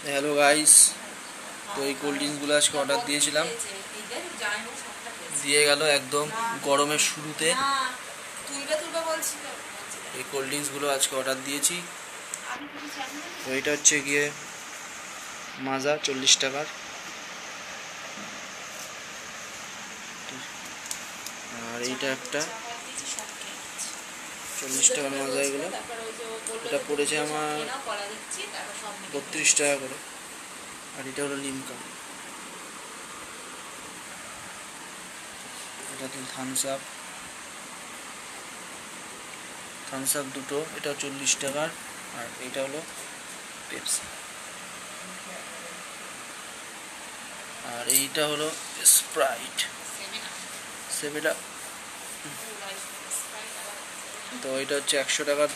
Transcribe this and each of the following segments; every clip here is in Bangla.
হ্যালো গাইস, তো এই কোল্ড ড্রিঙ্কসগুলো আজকে অর্ডার দিয়েছিলাম, দিয়ে গেল একদম গরমের শুরুতে। এই কোল্ড ড্রিঙ্কসগুলো আজকে অর্ডার দিয়েছি। তো এটা হচ্ছে গিয়ে মাজা 40 টাকার, আর এইটা একটা 40 টাকার মাজা। এগুলো এটা পড়েছে আমার 32 টাকা করে। আর এটা হলো লিমকা, এটা হলো থামস আপ দুটো, এটা 40 টাকার। আর এটা হলো পেপসি, আর এইটা হলো স্প্রাইট 7 আপ। তো এটা হচ্ছে 100 টাকার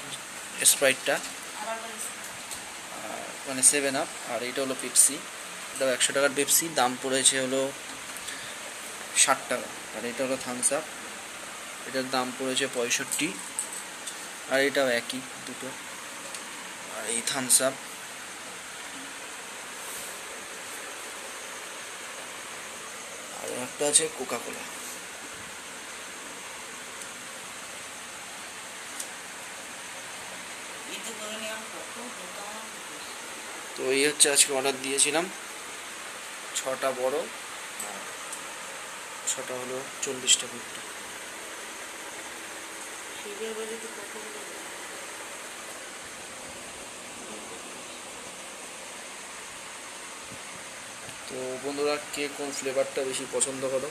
স্প্রাইটটা, মানে 7 আপ। আর এটা হলো পেপসি, এটাও 100 টাকার পেপসি, দাম পড়েছে হলো 60 টাকা। আর এটা হলো থামস আপ, এটার দাম পড়েছে 65। আর এটাও একই দুটো। আর এই থামস আপ, আর একটা আছে কোকা কোলা। তো এই হচ্ছে আজকে অর্ডার দিয়েছিলাম, 6টা বড়, 6টা হলো 40 টাকা। তো বন্ধুরা, কে কোন ফ্লেভারটা বেশি পছন্দ করো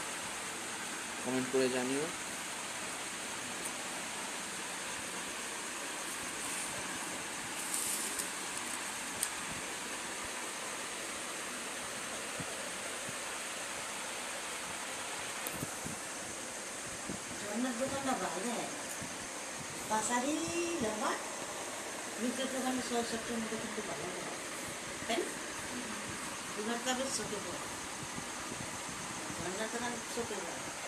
কমেন্ট করে জানিও। দোকানটা ভালো, পাশারি লম্বা, মিষ্টির দোকানে 100-170 মতো কিন্তু ভালো, তাই না? দোকানটা বেশ চোখে পড়ে, দোকান চোখে পড়ে।